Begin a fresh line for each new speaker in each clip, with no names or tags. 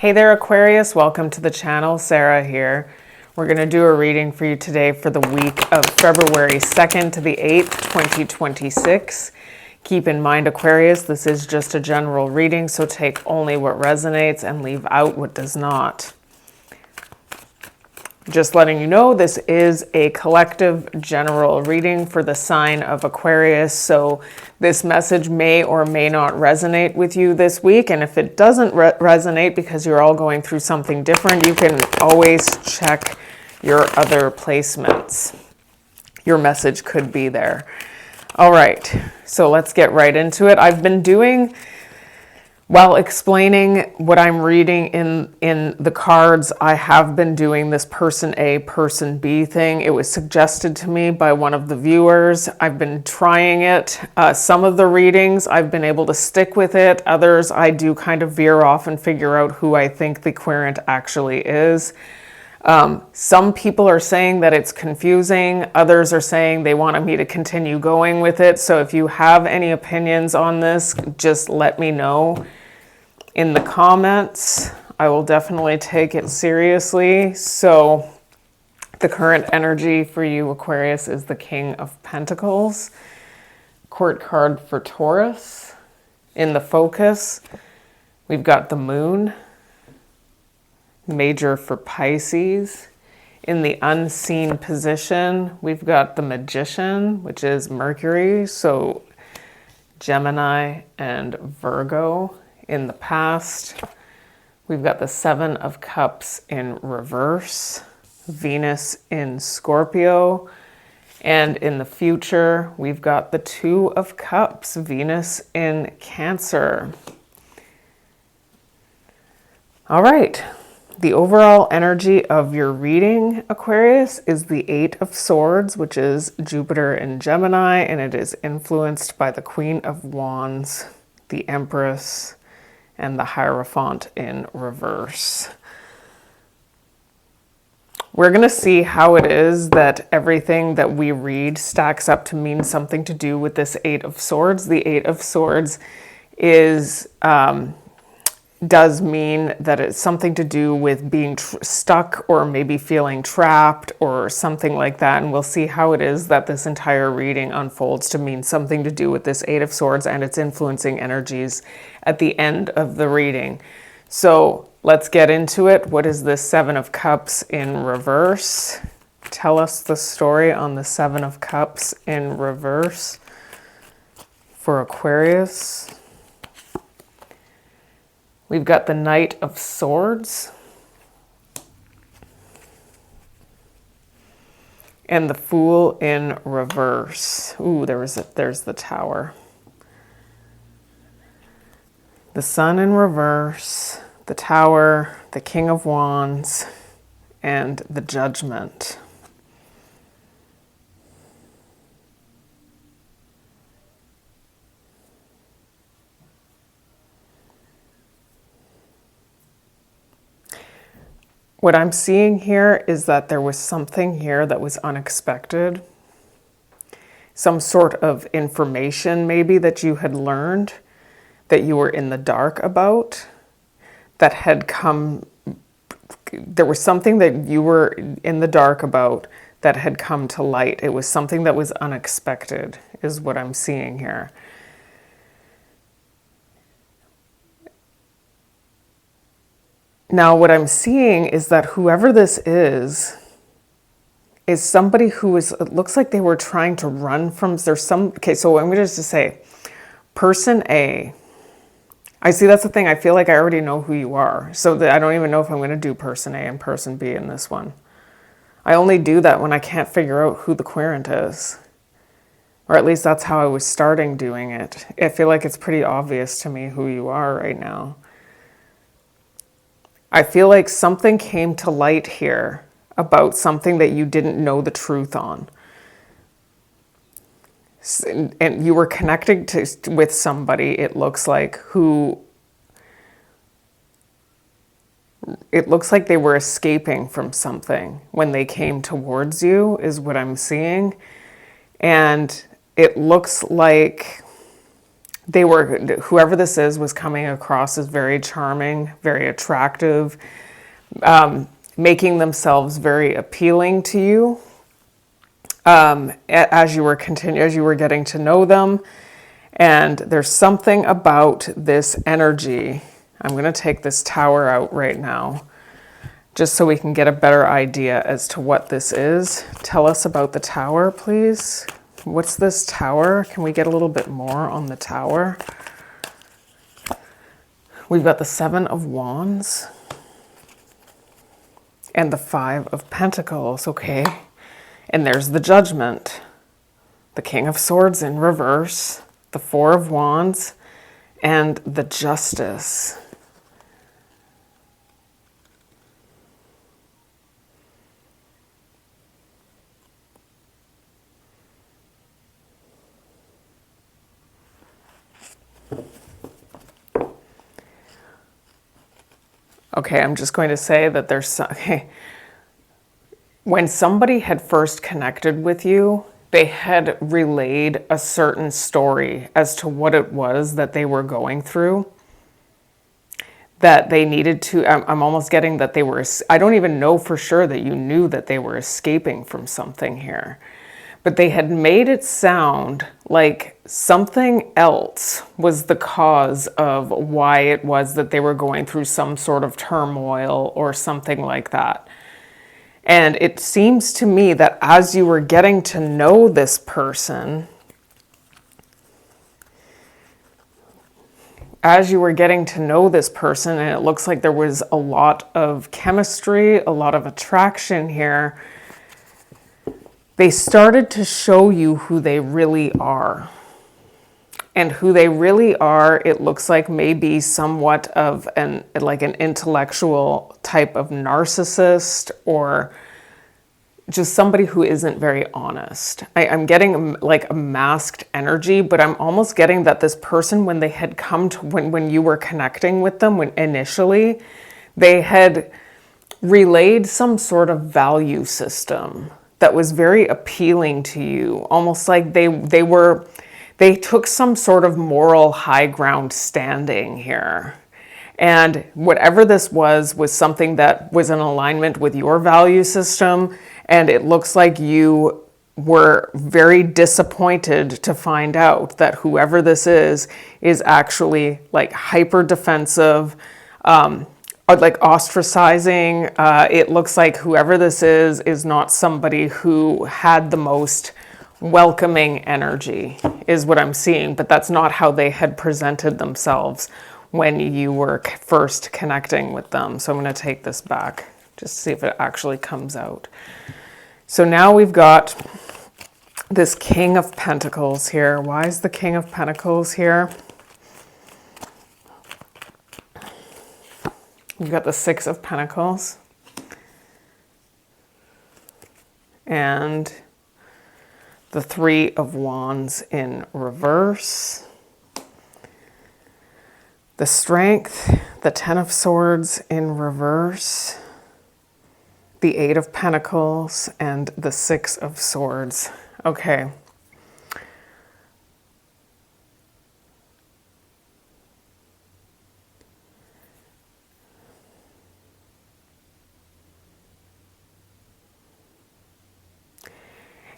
Hey there, Aquarius. Welcome to the channel. Sarah here. We're going to do a reading for you today for the week of February 2nd to the 8th, 2026. Keep in mind, Aquarius, this is just a general reading, so take only what resonates and leave out what does not. Just letting you know, this is a collective general reading for the sign of Aquarius, so this message may or may not resonate with you this week, and if it doesn't resonate because you're all going through something different, you can always check your other placements. Your message could be there. All right, so let's get right into it. I've been doing... While explaining what I'm reading in the cards, I have been doing this person A, person B thing. It was suggested to me by one of the viewers. I've been trying it. Some of the readings, I've been able to stick with it. Others, I do kind of veer off and figure out who I think the querent actually is. Some people are saying that it's confusing. Others are saying they wanted me to continue going with it. So if you have any opinions on this, just let me know in the comments. I will definitely take it seriously. So the current energy for you, Aquarius, is the King of Pentacles. Court card for Taurus. In the focus, we've got the Moon. Major for Pisces. In the unseen position, we've got the Magician, which is Mercury, so Gemini and Virgo. In the past, we've got the Seven of Cups in reverse, Venus in Scorpio, and in the future, we've got the Two of Cups, Venus in Cancer. All right. The overall energy of your reading, Aquarius, is the Eight of Swords, which is Jupiter in Gemini, and it is influenced by the Queen of Wands, the Empress, and the Hierophant in reverse. We're going to see how it is that everything that we read stacks up to mean something to do with this Eight of Swords. The Eight of Swords is... does mean that it's something to do with being stuck or maybe feeling trapped or something like that. And we'll see how it is that this entire reading unfolds to mean something to do with this Eight of Swords and its influencing energies at the end of the reading. So let's get into it. What is this Seven of Cups in reverse? Tell us the story on the Seven of Cups in reverse for Aquarius. We've got the Knight of Swords and the Fool in reverse. Ooh, there's the Tower. The Sun in reverse, the Tower, the King of Wands, and the Judgment. What I'm seeing here is that there was something here that was unexpected. Some sort of information maybe that you had learned that you were in the dark about that had come. There was something that you were in the dark about that had come to light. It was something that was unexpected is what I'm seeing here. Now, what I'm seeing is that whoever this is somebody who is, it looks like they were trying to run from, okay, so I'm going to just say, person A, I see that's the thing, I feel like I already know who you are, so that I don't even know if I'm going to do person A and person B in this one. I only do that when I can't figure out who the querent is. Or at least that's how I was starting doing it. I feel like it's pretty obvious to me who you are right now. I feel like something came to light here about something that you didn't know the truth on. And you were connecting with somebody, it looks like, who... It looks like they were escaping from something when they came towards you, is what I'm seeing. And it looks like whoever this is was coming across as very charming, very attractive, making themselves very appealing to you as you were getting to know them. And there's something about this energy. I'm going to take this tower out right now, just so we can get a better idea as to what this is. Tell us about the tower, please. What's this tower? Can we get a little bit more on the tower? We've got the Seven of Wands and the Five of Pentacles, okay. And there's the Judgment, the King of Swords in reverse, the Four of Wands, and the Justice. Okay, I'm just going to say that when somebody had first connected with you, they had relayed a certain story as to what it was that they were going through, that they needed to, I'm almost getting that they were, I don't even know for sure that you knew that they were escaping from something here. But they had made it sound like something else was the cause of why it was that they were going through some sort of turmoil or something like that. And it seems to me that as you were getting to know this person, and it looks like there was a lot of chemistry, a lot of attraction here, they started to show you who they really are. And who they really are, it looks like maybe somewhat of an intellectual type of narcissist, or just somebody who isn't very honest. I'm getting like a masked energy, but I'm almost getting that this person, when they had come to, when you were connecting with them, when initially, they had relayed some sort of value system that was very appealing to you, almost like they took some sort of moral high ground standing here. And whatever this was something that was in alignment with your value system. And it looks like you were very disappointed to find out that whoever this is actually like hyper defensive, like ostracizing. It looks like whoever this is not somebody who had the most welcoming energy, is what I'm seeing. But that's not how they had presented themselves when you were first connecting with them. So I'm going to take this back just to see if it actually comes out. So now we've got this King of Pentacles here. Why is the King of Pentacles here? You've got the Six of Pentacles and the Three of Wands in reverse, the Strength, the Ten of Swords in reverse, the Eight of Pentacles, and the Six of Swords. Okay.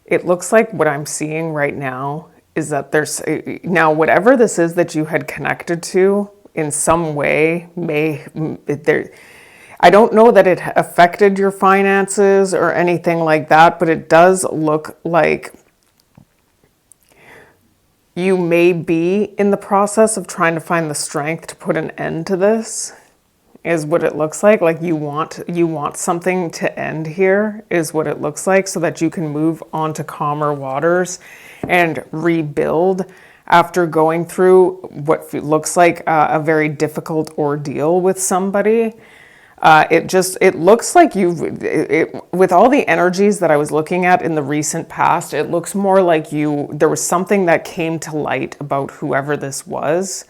It looks like what I'm seeing right now is that there's, now whatever this is that you had connected to in some way I don't know that it affected your finances or anything like that, but it does look like you may be in the process of trying to find the strength to put an end to this, is what it looks like. Like you want something to end here, is what it looks like, so that you can move on to calmer waters and rebuild after going through what looks like a very difficult ordeal with somebody. It looks like with all the energies that I was looking at in the recent past, it looks more like there was something that came to light about whoever this was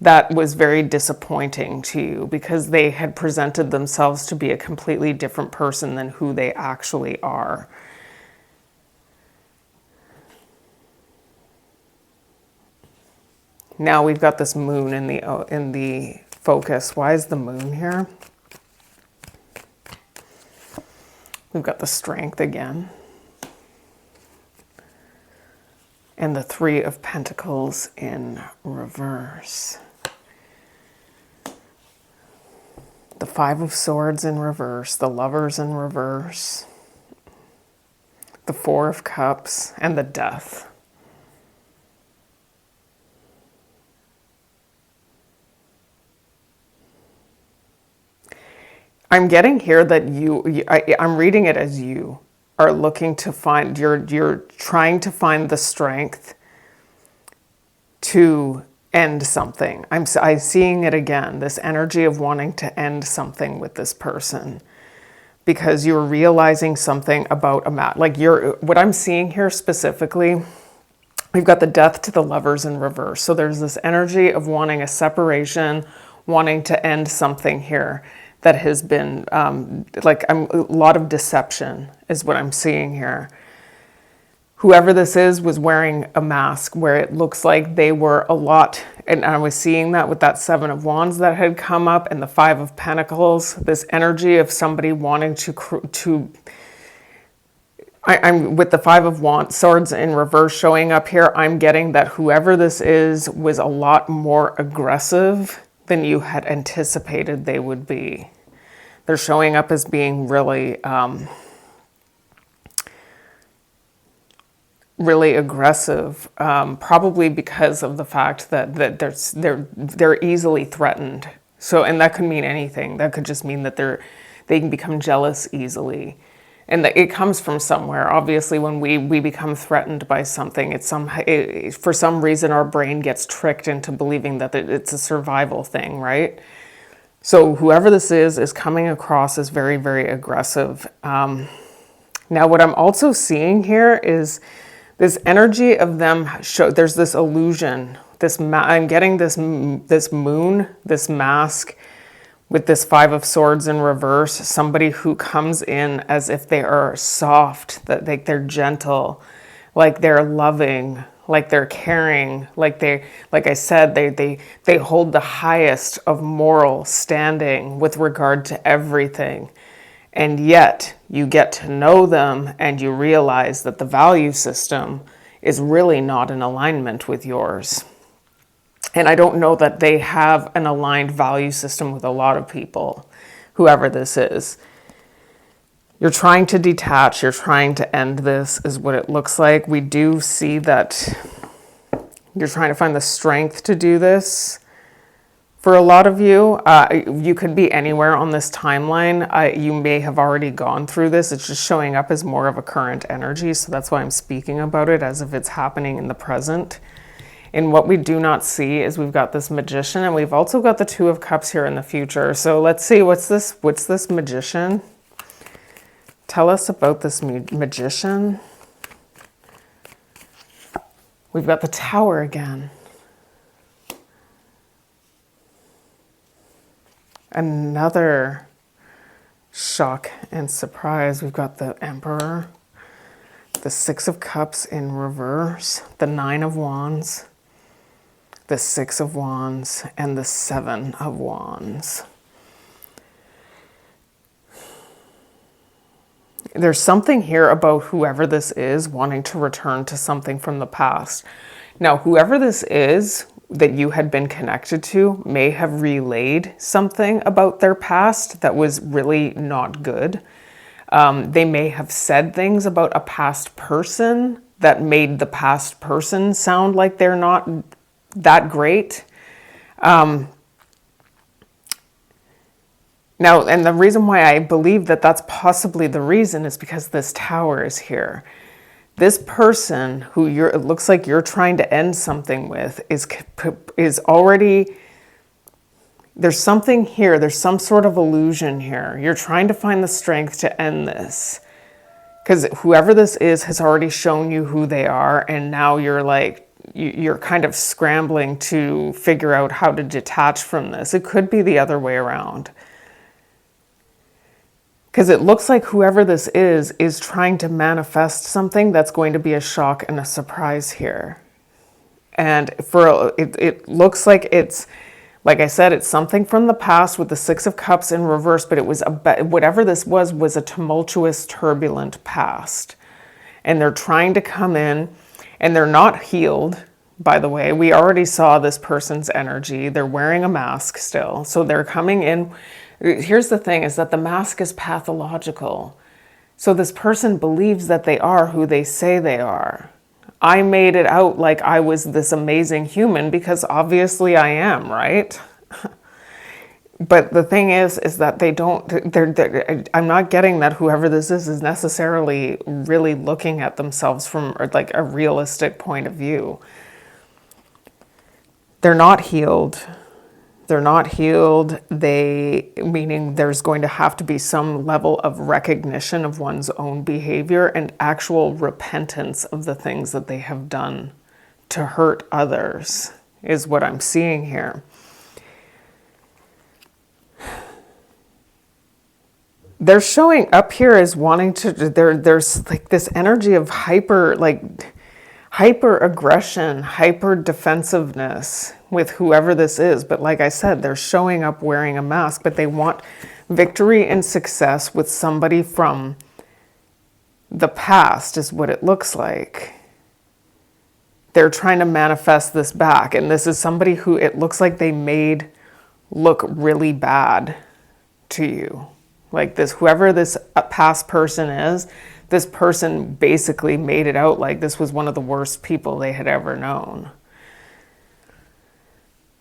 that was very disappointing to you, because they had presented themselves to be a completely different person than who they actually are. Now we've got this moon in the focus. Why is the moon here? We've got the strength again. And the Three of Pentacles in reverse. The Five of Swords in reverse, the Lovers in reverse, the Four of Cups, and the Death. I'm getting here that I'm reading it as you are looking to find, you're trying to find the strength to end something. I'm seeing it again, this energy of wanting to end something with this person, because you're realizing something about what I'm seeing here specifically, we've got the Death to the Lovers in reverse. So there's this energy of wanting a separation, wanting to end something here that has been a lot of deception is what I'm seeing here. Whoever this is was wearing a mask where it looks like they were a lot, and I was seeing that with that Seven of Wands that had come up and the Five of Pentacles, this energy of somebody wanting I'm with the Five of Swords in reverse showing up here. I'm getting that whoever this is was a lot more aggressive than you had anticipated they would be. They're showing up as being really really aggressive, probably because of the fact that they're easily threatened. So, and that could mean anything. That could just mean that they can become jealous easily, and that it comes from somewhere. Obviously, when we become threatened by something, for some reason our brain gets tricked into believing that it's a survival thing, right? So whoever this is coming across as very, very aggressive. Now, what I'm also seeing here is this energy of them. There's this illusion. I'm getting this moon, this mask, with this Five of Swords in reverse. Somebody who comes in as if they are soft, that they're gentle, like they're loving, like they're caring, like I said, they hold the highest of moral standing with regard to everything. And yet you get to know them and you realize that the value system is really not in alignment with yours. And I don't know that they have an aligned value system with a lot of people, whoever this is. You're trying to detach, you're trying to end this, is what it looks like. We do see that you're trying to find the strength to do this. For a lot of you, you could be anywhere on this timeline. You may have already gone through this. It's just showing up as more of a current energy. So that's why I'm speaking about it as if it's happening in the present. And what we do not see is we've got this Magician, and we've also got the Two of Cups here in the future. So let's see, what's this Magician? Tell us about this Magician. We've got the Tower again. Another shock and surprise. We've got the Emperor, the Six of Cups in reverse, the Nine of Wands, the Six of Wands, and the Seven of Wands. There's something here about whoever this is wanting to return to something from the past. Now, whoever this is that you had been connected to may have relayed something about their past that was really not good. They may have said things about a past person that made the past person sound like they're not that great. Now, and the reason why I believe that that's possibly the reason is because this Tower is here. This person who it looks like you're trying to end something with is already, there's something here. There's some sort of illusion here. You're trying to find the strength to end this. Because whoever this is has already shown you who they are, and now you're kind of scrambling to figure out how to detach from this. It could be the other way around. Because it looks like whoever this is trying to manifest something that's going to be a shock and a surprise here. And it looks like it's, like I said, it's something from the past with the Six of Cups in reverse, but it was whatever this was a tumultuous, turbulent past. And they're trying to come in, and they're not healed, by the way. We already saw this person's energy. They're wearing a mask still. So they're coming in. Here's the thing, is that the mask is pathological. So this person believes that they are who they say they are. I made it out like I was this amazing human because obviously I am, right? But the thing is that they don't, I'm not getting that whoever this is necessarily really looking at themselves from like a realistic point of view. They're not healed. They're not healed. Meaning there's going to have to be some level of recognition of one's own behavior and actual repentance of the things that they have done to hurt others, is what I'm seeing here. They're showing up here as wanting to, there's like this energy of hyper aggression, hyper defensiveness with whoever this is. But like I said, they're showing up wearing a mask, but they want victory and success with somebody from the past, is what it looks like. They're trying to manifest this back. And this is somebody who it looks like they made look really bad to you. Like this, whoever this past person is, this person basically made it out like this was one of the worst people they had ever known.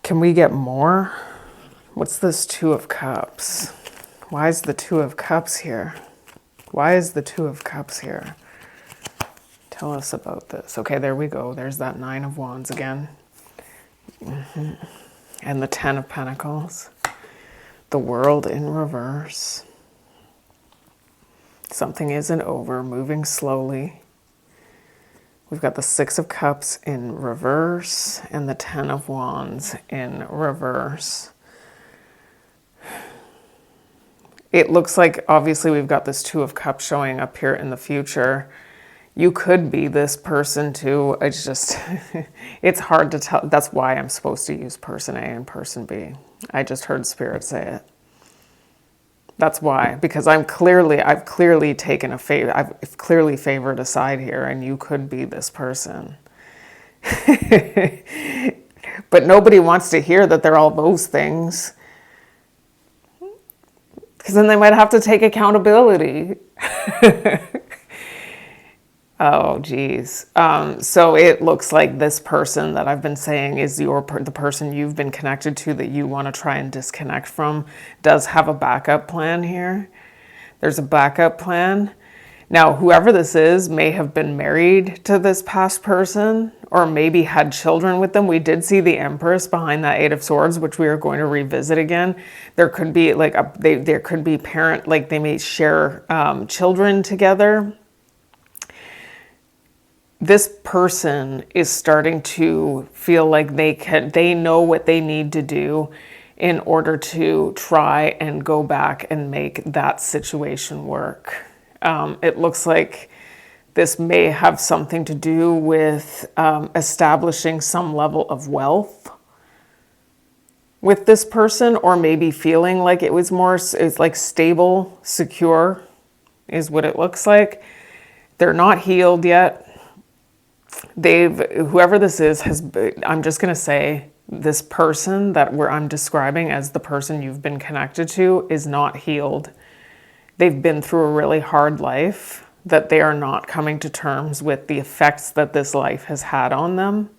Can we get more? What's this Two of Cups? Why is the Two of Cups here? Why is the Two of Cups here? Tell us about this. Okay, there we go. There's that Nine of Wands again. And the Ten of Pentacles. The World in reverse. Something isn't over, moving slowly. We've got the Six of Cups in reverse and the Ten of Wands in reverse. It looks like, obviously, we've got this Two of Cups showing up here in the future. You could be this person too. It's just, it's hard to tell. That's why I'm supposed to use person A and person B. I just heard Spirit say it. That's why, because I've clearly taken I've clearly favored a side here, and you could be this person. But nobody wants to hear that they're all those things, because then they might have to take accountability. Oh, geez. So it looks like this person that I've been saying is the person you've been connected to that you want to try and disconnect from does have a backup plan here. There's a backup plan. Now, whoever this is may have been married to this past person or maybe had children with them. We did see the Empress behind that Eight of Swords, which we are going to revisit again. There could be there could be parent, like they may share children together. This person is starting to feel like they know what they need to do in order to try and go back and make that situation work. It looks like this may have something to do with establishing some level of wealth with this person, or maybe feeling like it's like stable, secure, is what it looks like. They're not healed yet. Whoever this is I'm just going to say, this person that I'm describing as the person you've been connected to is not healed. They've been through a really hard life that they are not coming to terms with the effects that this life has had on them.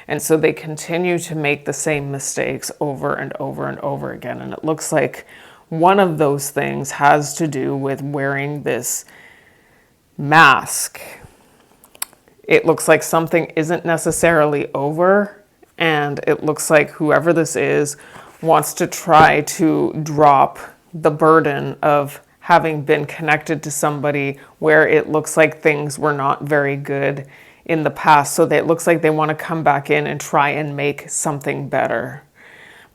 And so they continue to make the same mistakes over and over and over again. And it looks like one of those things has to do with wearing this mask. It looks like something isn't necessarily over, and it looks like whoever this is wants to try to drop the burden of having been connected to somebody where it looks like things were not very good in the past. So that it looks like they want to come back in and try and make something better.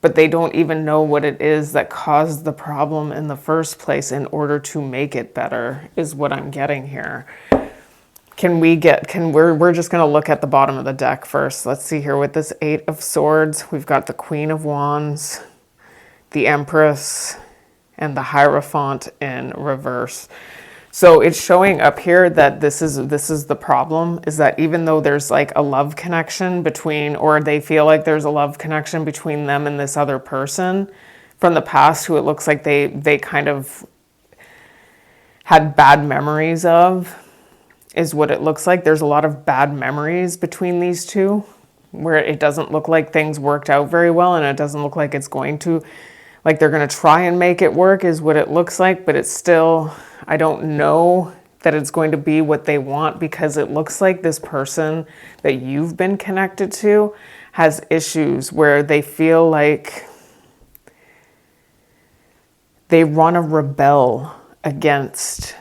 But they don't even know what it is that caused the problem in the first place in order to make it better, is what I'm getting here. we're just going to look at the bottom of the deck first. Let's see here with this 8 of Swords. We've got the Queen of Wands, the Empress, and the Hierophant in reverse. So it's showing up here that this is the problem, is that even though there's like a love connection between, or they feel like there's a love connection between them and this other person from the past who it looks like they kind of had bad memories of, is what it looks like. There's a lot of bad memories between these two where it doesn't look like things worked out very well, and it doesn't look like it's going to, like they're going to try and make it work is what it looks like, but it's still, I don't know that it's going to be what they want, because it looks like this person that you've been connected to has issues where they feel like they want to rebel against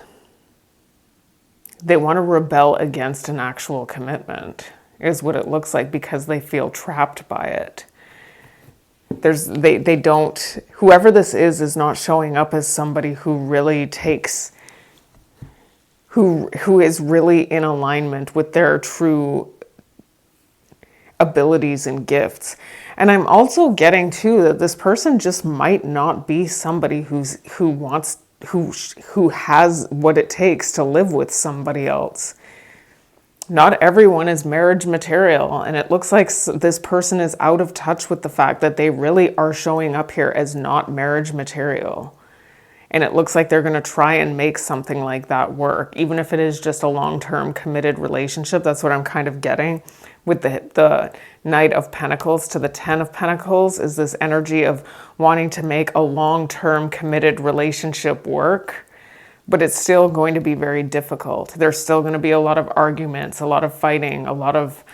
an actual commitment, is what it looks like, because they feel trapped by it. They don't, whoever this is not showing up as somebody who really takes, who is really in alignment with their true abilities and gifts. And I'm also getting too that this person just might not be somebody who has what it takes to live with somebody else. Not everyone is marriage material, and it looks like this person is out of touch with the fact that they really are showing up here as not marriage material. And it looks like they're going to try and make something like that work, even if it is just a long-term committed relationship. That's what I'm kind of getting with the Knight of Pentacles to the 10 of Pentacles, is this energy of wanting to make a long-term committed relationship work. But it's still going to be very difficult. There's still going to be a lot of arguments, a lot of fighting, a lot of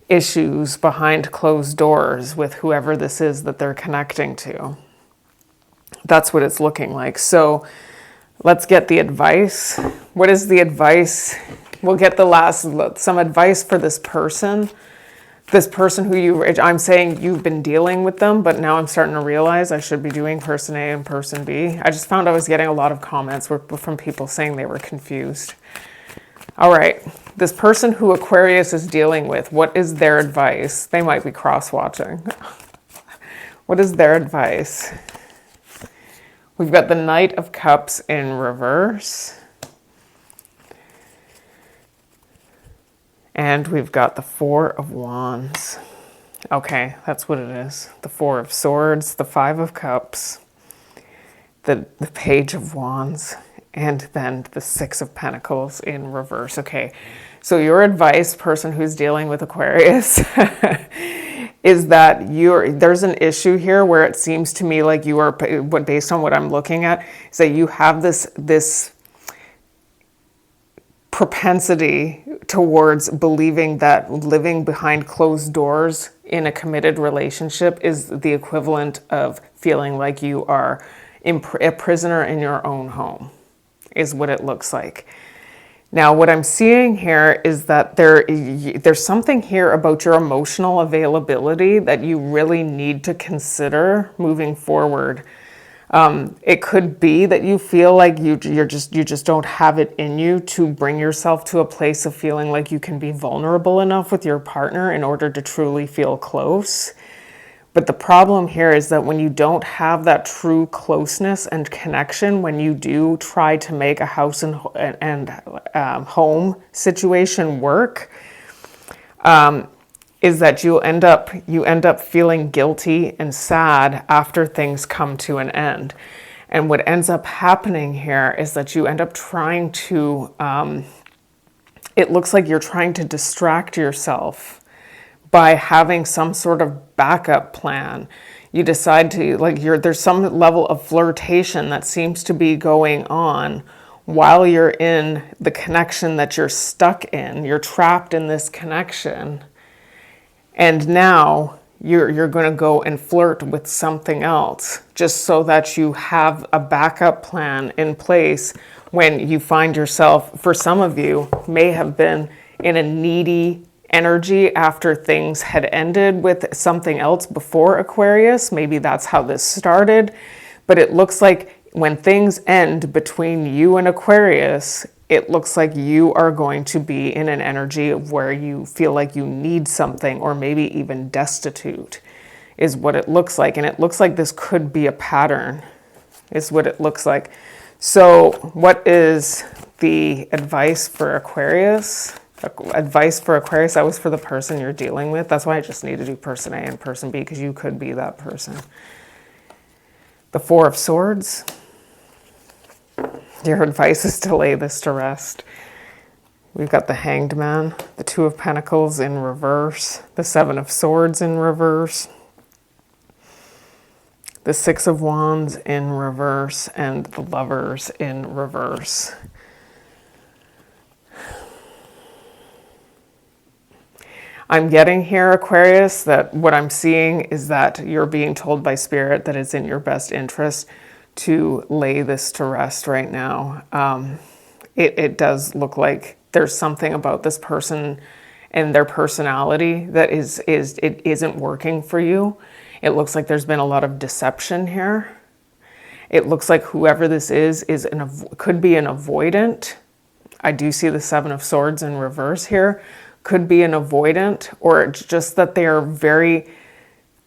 issues behind closed doors with whoever this is that they're connecting to. That's what it's looking like. So let's get the advice. What is the advice? We'll get some advice for this person. This person who I'm saying you've been dealing with them, but now I'm starting to realize I should be doing person A and person B. I just found I was getting a lot of comments from people saying they were confused. All right, this person who Aquarius is dealing with, what is their advice? They might be cross-watching. What is their advice? We've got the Knight of Cups in reverse. And we've got the 4 of Wands. Okay, that's what it is. The 4 of Swords, the 5 of Cups, the Page of Wands, and then the 6 of Pentacles in reverse. Okay, so your advice, person who's dealing with Aquarius, is that there's an issue here where it seems to me like you are, based on what I'm looking at, is that you have this propensity towards believing that living behind closed doors in a committed relationship is the equivalent of feeling like you are a prisoner in your own home, is what it looks like. Now, what I'm seeing here is that there's something here about your emotional availability that you really need to consider moving forward. It could be that you feel like you just don't have it in you to bring yourself to a place of feeling like you can be vulnerable enough with your partner in order to truly feel close. But the problem here is that when you don't have that true closeness and connection, when you do try to make a house and home situation work, is that you end up feeling guilty and sad after things come to an end. And what ends up happening here is that you end up trying to, it looks like you're trying to distract yourself by having some sort of backup plan. You decide to, there's some level of flirtation that seems to be going on while you're in the connection that you're stuck in. You're trapped in this connection. And now you're going to go and flirt with something else just so that you have a backup plan in place when you find yourself, for some of you, may have been in a needy energy after things had ended with something else before Aquarius. Maybe that's how this started. But it looks like when things end between you and Aquarius, it looks like you are going to be in an energy of where you feel like you need something, or maybe even destitute is what it looks like. And it looks like this could be a pattern, is what it looks like. So what is the advice for Aquarius? Advice for Aquarius, that was for the person you're dealing with. That's why I just need to do person A and person B, because you could be that person. The Four of Swords. Your advice is to lay this to rest. We've got the Hanged Man, the Two of Pentacles in reverse, the Seven of Swords in reverse, the Six of Wands in reverse, and the Lovers in reverse. I'm getting here, Aquarius, that what I'm seeing is that you're being told by Spirit that it's in your best interest to lay this to rest right now. It does look like there's something about this person and their personality that it isn't working for you. It looks like there's been a lot of deception here. It looks like whoever this is could be an avoidant. I do see the Seven of Swords in reverse here. Could be an avoidant, or it's just that they are very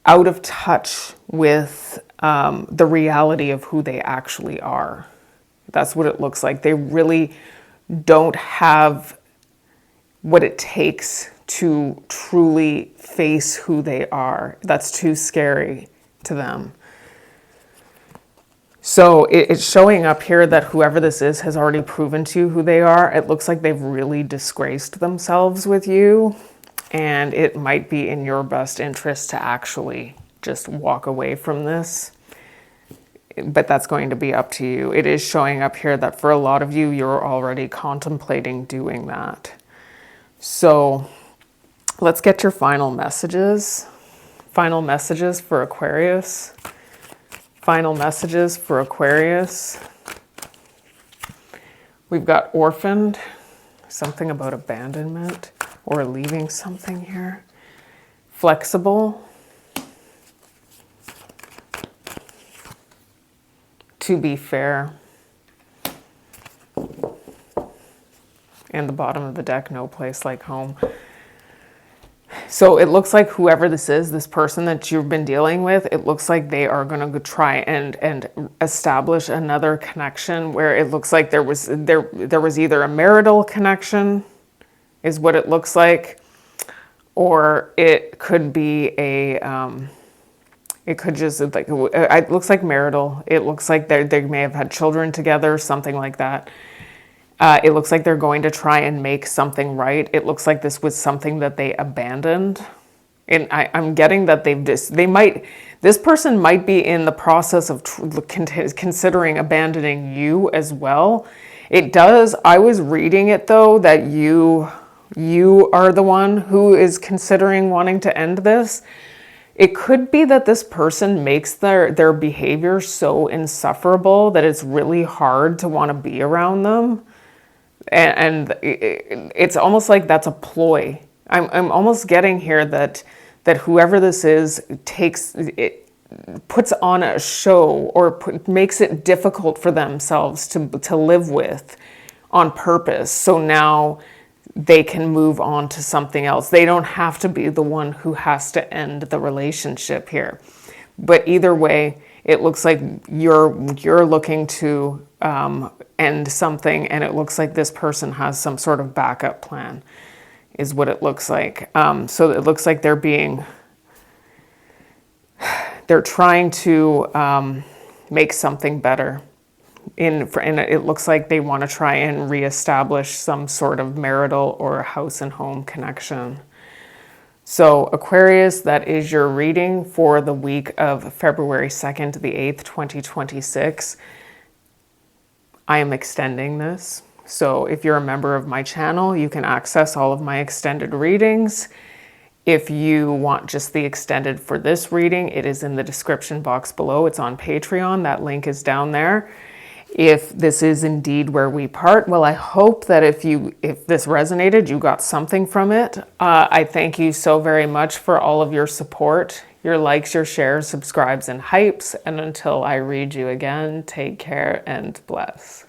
out of touch with the reality of who they actually are. That's what it looks like. They really don't have what it takes to truly face who they are. That's too scary to them. So it's showing up here that whoever this is has already proven to you who they are. It looks like they've really disgraced themselves with you, and it might be in your best interest to actually just walk away from this. But that's going to be up to you. It is showing up here that for a lot of you, you're already contemplating doing that. So let's get your final messages. Final messages for Aquarius. Final messages for Aquarius. We've got orphaned, something about abandonment or leaving something here. Flexible. To be fair. And the bottom of the deck, no place like home. So it looks like whoever this is, this person that you've been dealing with, it looks like they are going to try and establish another connection where it looks like there was either a marital connection, is what it looks like, or it could be it could just like, it looks like marital. It looks like they may have had children together, something like that. It looks like they're going to try and make something right. It looks like this was something that they abandoned. And I'm getting that this person might be in the process of considering abandoning you as well. I was reading it though, that you are the one who is considering wanting to end this. It could be that this person makes their behavior so insufferable that it's really hard to want to be around them. And it's almost like that's a ploy. I'm almost getting here that whoever this is puts on a show or makes it difficult for themselves to live with on purpose. So now they can move on to something else. They don't have to be the one who has to end the relationship here. But either way, it looks like you're looking to end something, and it looks like this person has some sort of backup plan, is what it looks like. So it looks like they're trying to make something better. And it looks like they want to try and reestablish some sort of marital or house and home connection. So Aquarius, that is your reading for the week of February 2nd to the 8th, 2026. I am extending this. So if you're a member of my channel, you can access all of my extended readings. If you want just the extended for this reading, it is in the description box below. It's on Patreon. That link is down there. If this is indeed where we part, well, I hope that if this resonated, you got something from it. I thank you so very much for all of your support, your likes, your shares, subscribes, and hypes. And until I read you again, take care and bless.